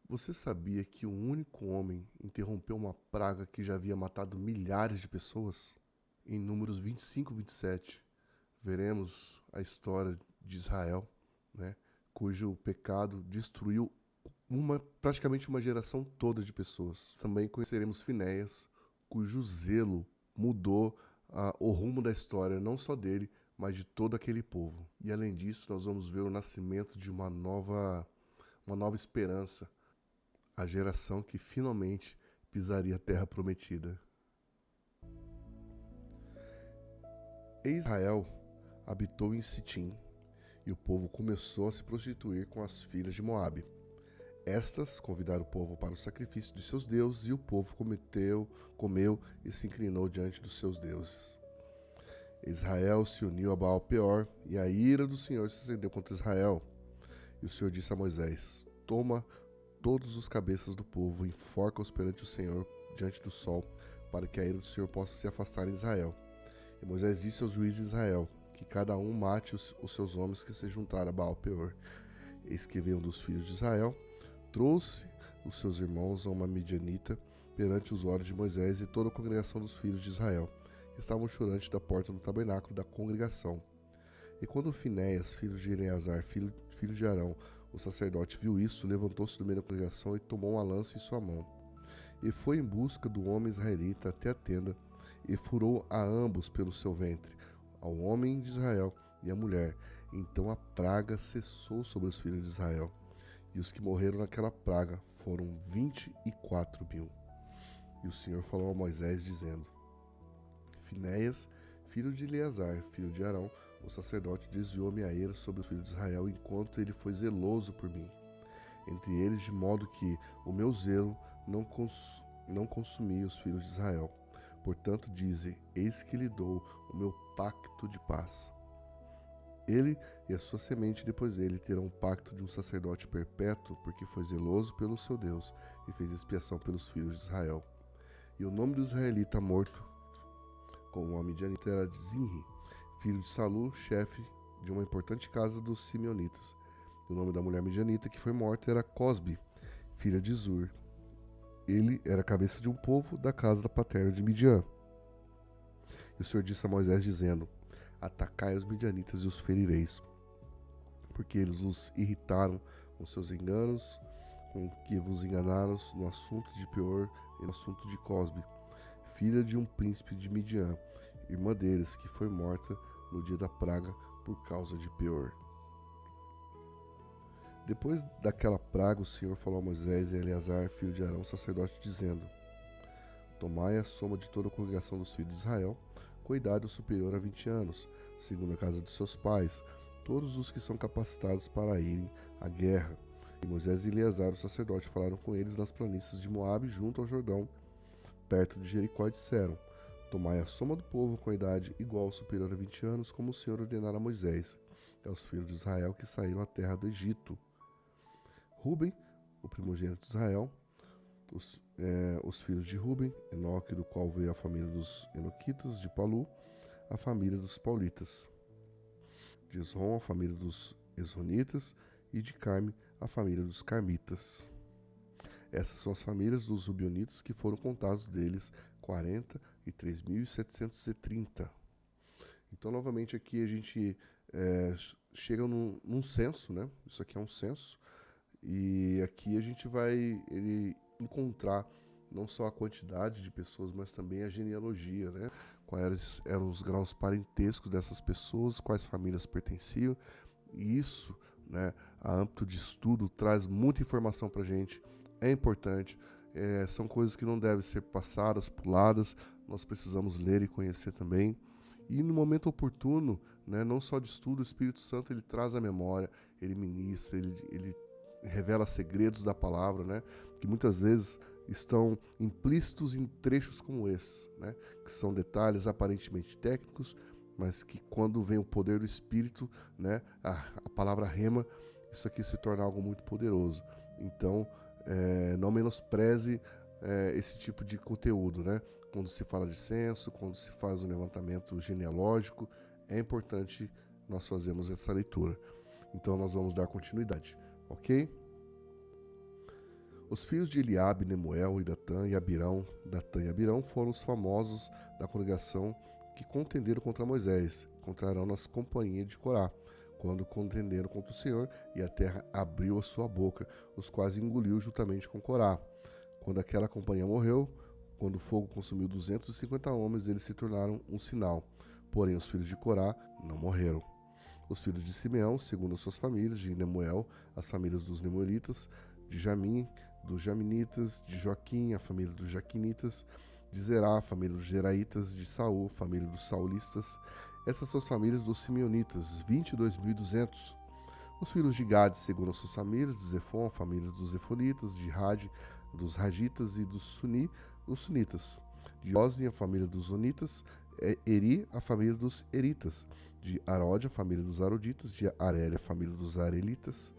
Você sabia que um único homem interrompeu uma praga que já havia matado milhares de pessoas? Em Números 25 e 27, veremos a história de Israel, né, cujo pecado destruiu praticamente uma geração toda de pessoas. Também conheceremos Finéias, cujo zelo mudou o rumo da história, não só dele, mas de todo aquele povo. E além disso, nós vamos ver o nascimento de uma nova esperança, a geração que finalmente pisaria a terra prometida. Israel habitou em Sitim, e o povo começou a se prostituir com as filhas de Moabe. Estas convidaram o povo para o sacrifício de seus deuses, e o povo comeu e se inclinou diante dos seus deuses. Israel se uniu a Baal-peor, e a ira do Senhor se acendeu contra Israel. E o Senhor disse a Moisés: Toma todos os cabeças do povo, enforca-os perante o Senhor diante do sol, para que a ira do Senhor possa se afastar em Israel. E Moisés disse aos juízes de Israel: Que cada um mate os seus homens que se juntaram a Baal-peor. Eis que veio um dos filhos de Israel, trouxe os seus irmãos a uma midianita perante os olhos de Moisés e toda a congregação dos filhos de Israel. Estavam chorando da porta do tabernáculo da congregação. E quando Finéias, filho de Eleazar, filho de Arão, o sacerdote, viu isso, levantou-se do meio da congregação e tomou uma lança em sua mão. E foi em busca do homem israelita até a tenda, e furou a ambos pelo seu ventre, ao homem de Israel e à mulher. Então a praga cessou sobre os filhos de Israel. E os que morreram naquela praga foram 24.000. E o Senhor falou a Moisés, dizendo: Finéias, filho de Eleazar, filho de Arão, o sacerdote, desviou minha ira sobre os filhos de Israel, enquanto ele foi zeloso por mim entre eles, de modo que o meu zelo não consumia os filhos de Israel. Portanto, dize: Eis que lhe dou o meu pacto de paz. Ele e a sua semente depois dele terão um pacto de um sacerdote perpétuo, porque foi zeloso pelo seu Deus e fez expiação pelos filhos de Israel. E o nome do israelita morto com o homem de Anita era Zinri, filho de Salu, chefe de uma importante casa dos simeonitas. E o nome da mulher midianita que foi morta era Cosbi, filha de Zur. Ele era cabeça de um povo da casa da paterna de Midian. E o Senhor disse a Moisés, dizendo: Atacai os midianitas e os ferireis, porque eles os irritaram com seus enganos, com que vos enganaram no assunto de Peor e no assunto de Cosbi, filha de um príncipe de Midian, irmã deles, que foi morta no dia da praga por causa de Peor. Depois daquela praga, o Senhor falou a Moisés e a Eleazar, filho de Arão, sacerdote, dizendo: Tomai a soma de toda a congregação dos filhos de Israel, com idade superior a 20 anos, segundo a casa de seus pais, todos os que são capacitados para irem à guerra. E Moisés e Eleazar, o sacerdote, falaram com eles nas planícies de Moabe, junto ao Jordão, perto de Jericó, e disseram: Tomai a soma do povo com a idade igual ou superior a 20 anos, como o Senhor ordenara a Moisés, e aos filhos de Israel que saíram à terra do Egito. Ruben, o primogênito de Israel, os filhos de Ruben, Enoque, do qual veio a família dos Enoquitas, de Palu, a família dos Paulitas, de Esrom, a família dos Esronitas, e de Carme, a família dos Carmitas. Essas são as famílias dos Rubionitas, que foram contados deles 43.730. Então, novamente, aqui a gente chega num censo, né? Isso aqui é um censo. E aqui a gente vai encontrar não só a quantidade de pessoas, mas também a genealogia, né? Quais eram os graus parentescos dessas pessoas, quais famílias pertenciam. E isso, né, a âmbito de estudo, traz muita informação para a gente. É importante, são coisas que não devem ser passadas, puladas. Nós precisamos ler e conhecer também. E no momento oportuno, né, não só de estudo, o Espírito Santo ele traz a memória, ele ministra, ele revela segredos da palavra, né, que muitas vezes estão implícitos em trechos como esse, né, que são detalhes aparentemente técnicos, mas que quando vem o poder do Espírito, né, a palavra rema, isso aqui se torna algo muito poderoso. Então, não menospreze esse tipo de conteúdo, né? Quando se fala de censo, quando se faz um levantamento genealógico, é importante nós fazermos essa leitura. Então, nós vamos dar continuidade, ok? Os filhos de Eliabe, Nemuel e Datã e Abirão, foram os famosos da congregação que contenderam contra Moisés, contra Arão nas companhias de Corá, quando contenderam contra o Senhor, e a terra abriu a sua boca, os quais engoliu juntamente com Corá. Quando aquela companhia morreu, quando o fogo consumiu 250 homens, eles se tornaram um sinal. Porém, os filhos de Corá não morreram. Os filhos de Simeão, segundo as suas famílias, de Nemuel, as famílias dos Nemuelitas, de Jamim, dos Jaminitas, de Joaquim, a família dos Jaquinitas, de Zerá, a família dos Geraitas, de Saul, família dos Saulistas. Essas são as famílias dos Simeonitas, 22.200. Os filhos de Gade, segundo as suas famílias, de Zefon, a família dos Zefonitas, de Rade, dos Ragitas, e dos Suni, os Sunitas. De Osni, a família dos Onitas, Eri, a família dos Eritas. De Arode, a família dos Aroditas, de Areli, a família dos Arelitas.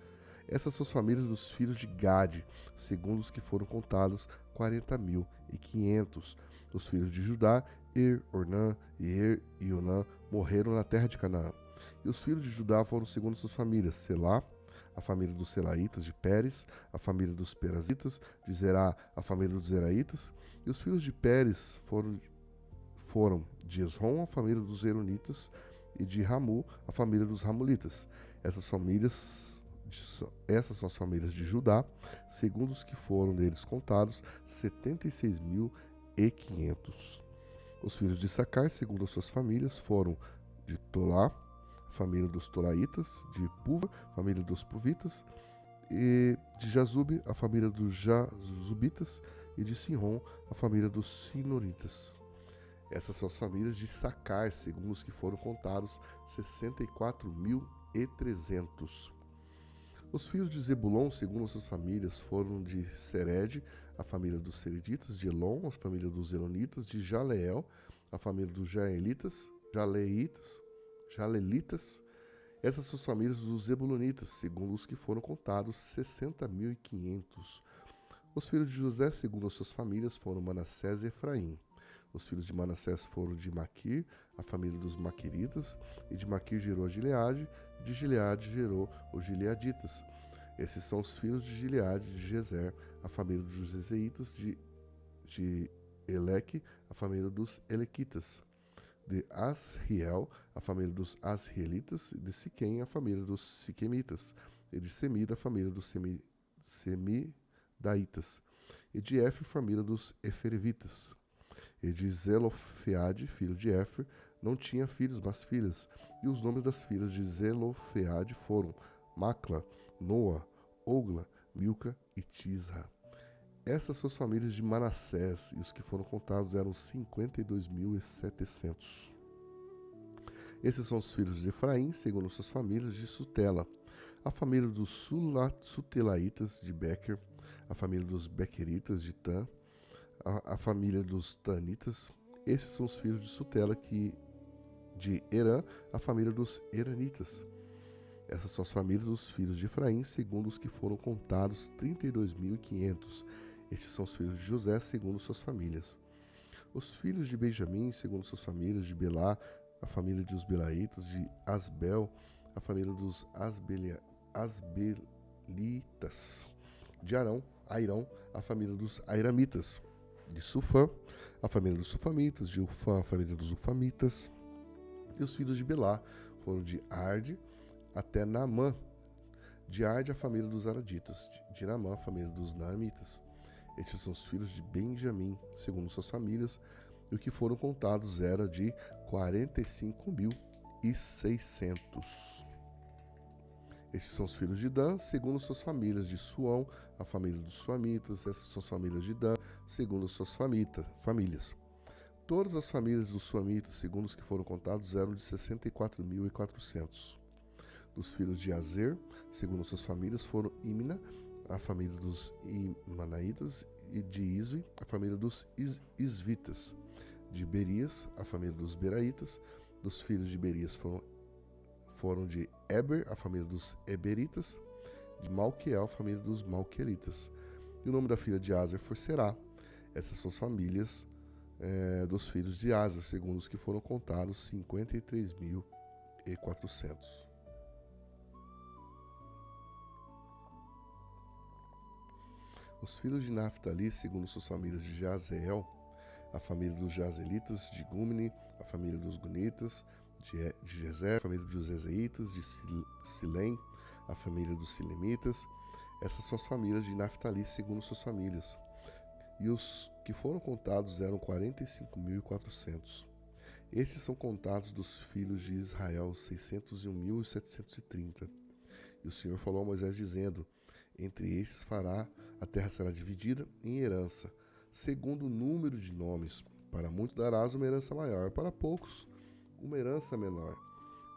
Essas são as famílias dos filhos de Gade, segundo os que foram contados, 40.500. Os filhos de Judá, Ornã, Ieer e Onã, morreram na terra de Canaã. E os filhos de Judá foram segundo suas famílias: Selá, a família dos Selaitas, de Pérez, a família dos Perazitas, de Zerá, a família dos Zeraitas. E os filhos de Pérez foram de Esrom, a família dos Zeronitas, e de Ramu, a família dos Ramulitas. Essas são as famílias de Judá, segundo os que foram deles contados, 76.500. Os filhos de Sacar, segundo as suas famílias, foram de Tolá, família dos Tolaitas, de Puva, família dos Puvitas, e de Jazube, a família dos Jazubitas, e de Sinrom, a família dos Sinoritas. Essas são as famílias de Sacar, segundo os que foram contados, 64.300. Os filhos de Zebulon, segundo as suas famílias, foram de Sered, a família dos Sereditas, de Elon, a família dos Elonitas, de Jaleel, a família dos Jalelitas. Essas são as famílias dos Zebulonitas, segundo os que foram contados, 60.500. Os filhos de José, segundo as suas famílias, foram Manassés e Efraim. Os filhos de Manassés foram de Maquir, a família dos Maquiritas, e de Maquir gerou a Gileade, de Gileade gerou os Gileaditas. Esses são os filhos de Gileade, de Gezer, a família dos Jezeitas, de Eleque, a família dos Elequitas, de Asriel, a família dos Asrielitas, de Siquém, a família dos Siquemitas, e de Semida, a família dos Semidaitas, e de Éfer, a família dos Eferevitas. E de Zelofeade, filho de Éfer, não tinha filhos, mas filhas. E os nomes das filhas de Zelofeade foram Macla, Noa, Ogla, Milca e Tisra. Essas são as famílias de Manassés, e os que foram contados eram 52.700. Esses são os filhos de Efraim, segundo suas famílias, de Sutela. A família dos Sutelaitas, de Bequer. A família dos Bequeritas, de Tã. A família dos Tanitas. Esses são os filhos de Sutela, de Herã, a família dos Heranitas. Essas são as famílias dos filhos de Efraim, segundo os que foram contados, 32.500. Estes são os filhos de José, segundo suas famílias. Os filhos de Benjamim, segundo suas famílias, de Belá, a família dos Belaitas, de Asbel, a família dos Asbelitas, de Airão, a família dos Airamitas, de Sufã, a família dos Sufamitas, de Ufã, a família dos Ufamitas. E os filhos de Belá foram de Arde até Naamã. De Arde, a família dos Araditas. De Naamã, a família dos Naamitas. Estes são os filhos de Benjamim, segundo suas famílias. E o que foram contados era de 45.600. Estes são os filhos de Dan, segundo suas famílias. De Suão, a família dos Suamitas. Essas são as famílias de Dan, segundo suas famílias. Todas as famílias dos Suamitas, segundo os que foram contados, eram de 64.400. Dos filhos de Azer, segundo suas famílias, foram Imna, a família dos Imanaítas, e de Isvi, a família dos Isvitas. De Berias, a família dos Beraitas. Dos filhos de Berias foram de Eber, a família dos Eberitas. De Malquiel, a família dos Malquielitas. E o nome da filha de Azer foi Será. Essas são as famílias dos filhos de Asa, segundo os que foram contados, 53.400. Os filhos de Naftali, segundo suas famílias de Jazeel, a família dos Jazelitas, de Gumni, a família dos Gunitas, de Jezer, a família dos Ezeitas, de Silém, a família dos Silemitas. Essas são as famílias de Naftali, segundo suas famílias. E os que foram contados eram 45.400. Estes são contados dos filhos de Israel, 601.730. E o Senhor falou a Moisés, dizendo: entre estes a terra será dividida em herança, segundo o número de nomes. Para muitos darás uma herança maior, para poucos uma herança menor.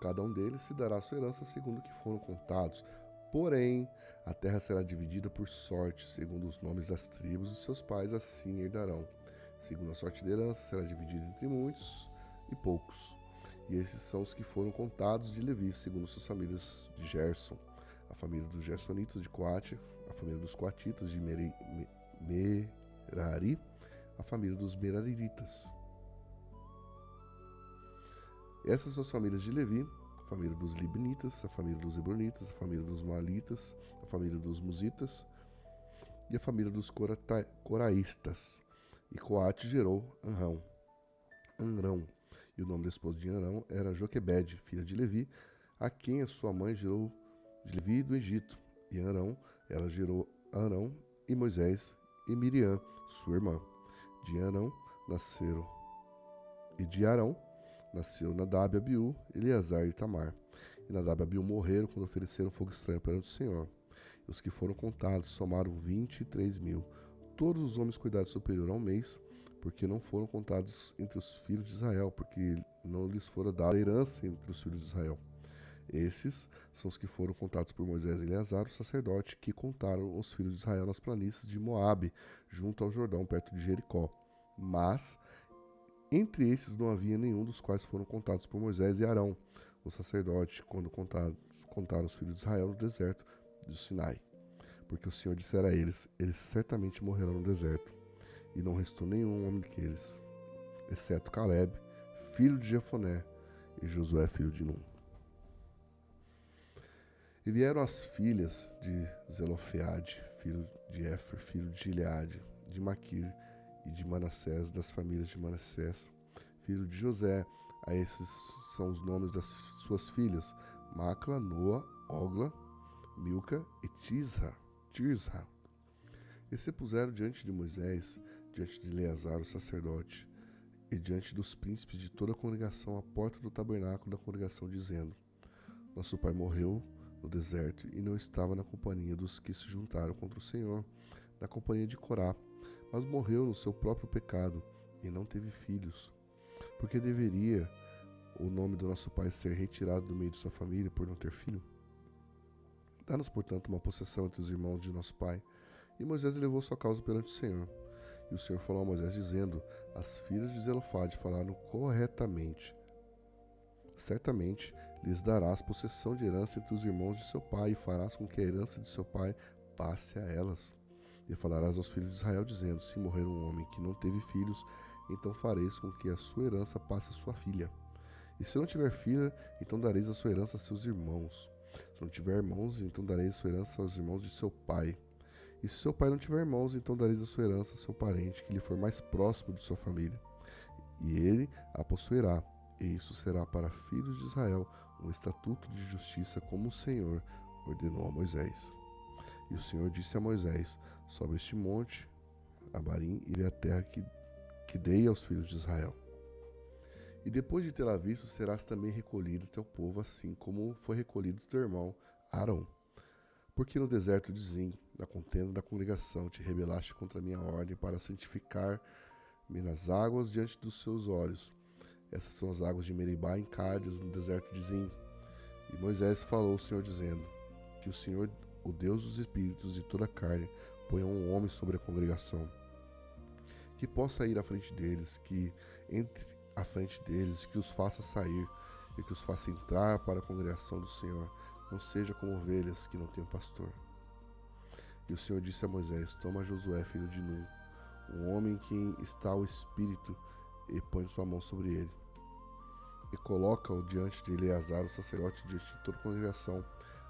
Cada um deles se dará a sua herança segundo o que foram contados. Porém, a terra será dividida por sorte, segundo os nomes das tribos de seus pais, assim herdarão. Segundo a sorte da herança, será dividida entre muitos e poucos. E esses são os que foram contados de Levi, segundo suas famílias de Gerson, a família dos Gersonitas de Coate, a família dos Coatitas de Merari, a família dos Meraritas. Essas são as famílias de Levi, a família dos Libnitas, a família dos Hebronitas, a família dos Moalitas, a família dos Musitas e a família dos Coraístas. E Coate gerou Anrão. E o nome da esposa de Anrão era Joquebede, filha de Levi, a quem a sua mãe gerou de Levi do Egito. E ela gerou Arão e Moisés e Miriam, sua irmã. De Arão nasceu Nadab, Abiú, Eleazar e Tamar. E Nadab e Abiú morreram quando ofereceram fogo estranho perante o Senhor. E os que foram contados somaram 23.000. Todos os homens cuidados superior a um mês, porque não foram contados entre os filhos de Israel, porque não lhes fora dada herança entre os filhos de Israel. Esses são os que foram contados por Moisés e Eleazar, o sacerdote, que contaram os filhos de Israel nas planícies de Moabe, junto ao Jordão, perto de Jericó. Mas entre esses não havia nenhum dos quais foram contados por Moisés e Arão, o sacerdote, quando contaram os filhos de Israel no deserto do Sinai. Porque o Senhor dissera a eles: eles certamente morrerão no deserto. E não restou nenhum homem daqueles, exceto Caleb, filho de Jefoné, e Josué, filho de Nun. E vieram as filhas de Zelofeade, filho de Éfer, filho de Gileade, de Maquir e de Manassés, das famílias de Manassés, filho de José. A esses são os nomes das suas filhas: Macla, Noa, Ogla, Milca e Tirza. E se puseram diante de Moisés, diante de Eleazar, o sacerdote, e diante dos príncipes de toda a congregação à porta do tabernáculo da congregação, dizendo: nosso pai morreu no deserto e não estava na companhia dos que se juntaram contra o Senhor, na companhia de Corá, mas morreu no seu próprio pecado e não teve filhos. Porque deveria o nome do nosso pai ser retirado do meio de sua família por não ter filho? Dá-nos, portanto, uma possessão entre os irmãos de nosso pai. E Moisés levou sua causa perante o Senhor. E o Senhor falou a Moisés, dizendo: as filhas de Zelofade falaram corretamente. Certamente lhes darás possessão de herança entre os irmãos de seu pai, e farás com que a herança de seu pai passe a elas. E falarás aos filhos de Israel, dizendo: se morrer um homem que não teve filhos, então fareis com que a sua herança passe a sua filha. E se não tiver filha, então dareis a sua herança a seus irmãos. Se não tiver irmãos, então dareis a sua herança aos irmãos de seu pai. E se seu pai não tiver irmãos, então dareis a sua herança a seu parente, que lhe for mais próximo de sua família. E ele a possuirá. E isso será para filhos de Israel um estatuto de justiça, como o Senhor ordenou a Moisés. E o Senhor disse a Moisés: sobe este monte, Abarim, e vê a terra que dei aos filhos de Israel. E depois de tê-la visto, serás também recolhido teu povo, assim como foi recolhido teu irmão Arão. Porque no deserto de Zim, da contenda da congregação, te rebelaste contra a minha ordem para santificar-me nas águas diante dos seus olhos. Essas são as águas de Meribá em Cádiz, no deserto de Zim. E Moisés falou ao Senhor, dizendo: que o Senhor, o Deus dos espíritos e toda a carne, ponha um homem sobre a congregação, que possa ir à frente deles, que entre à frente deles, que os faça sair e que os faça entrar para a congregação do Senhor, não seja como ovelhas que não têm pastor. E o Senhor disse a Moisés: toma Josué, filho de Nun, um homem em quem está o Espírito, e põe sua mão sobre ele. E coloca-o diante de Eleazar, o sacerdote, diante de toda a congregação,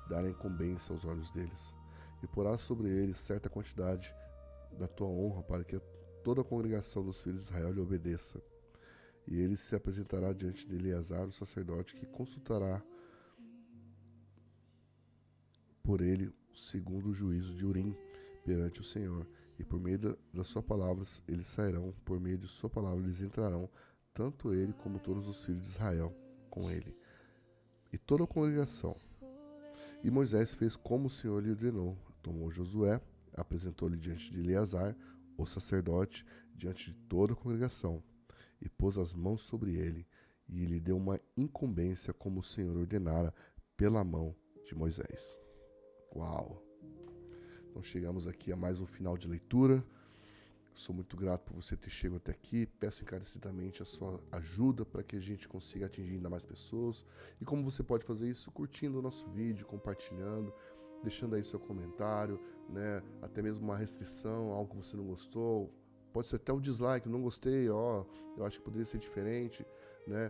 dar a incumbência aos olhos deles. E porá sobre ele certa quantidade da tua honra, para que toda a congregação dos filhos de Israel lhe obedeça. E ele se apresentará diante de Eleazar, o sacerdote, que consultará por ele segundo o juízo de Urim perante o Senhor. E por meio das suas palavras eles sairão, por meio de sua palavra eles entrarão, tanto ele como todos os filhos de Israel com ele. E toda a congregação. E Moisés fez como o Senhor lhe ordenou. Tomou Josué, apresentou-lhe diante de Eleazar, o sacerdote, diante de toda a congregação, e pôs as mãos sobre ele, e lhe deu uma incumbência como o Senhor ordenara pela mão de Moisés. Uau! Então chegamos aqui a mais um final de leitura. Sou muito grato por você ter chegado até aqui. Peço encarecidamente a sua ajuda para que a gente consiga atingir ainda mais pessoas. E como você pode fazer isso? Curtindo o nosso vídeo, compartilhando, deixando aí seu comentário, né? Até mesmo uma restrição, algo que você não gostou. Pode ser até o dislike, não gostei, eu acho que poderia ser diferente, né?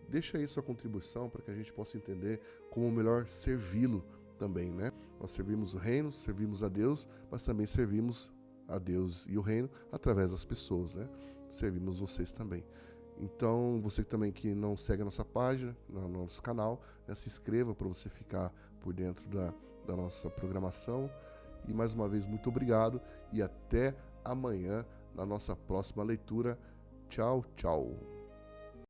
Deixa aí sua contribuição para que a gente possa entender como melhor servi-lo também, né? Nós servimos o reino, servimos a Deus, mas também servimos a Deus e o reino através das pessoas, né? Servimos vocês também. Então, você também que não segue a nossa página, no nosso canal, né, se inscreva para você ficar por dentro da nossa programação. E mais uma vez, muito obrigado e até amanhã na nossa próxima leitura. Tchau, tchau.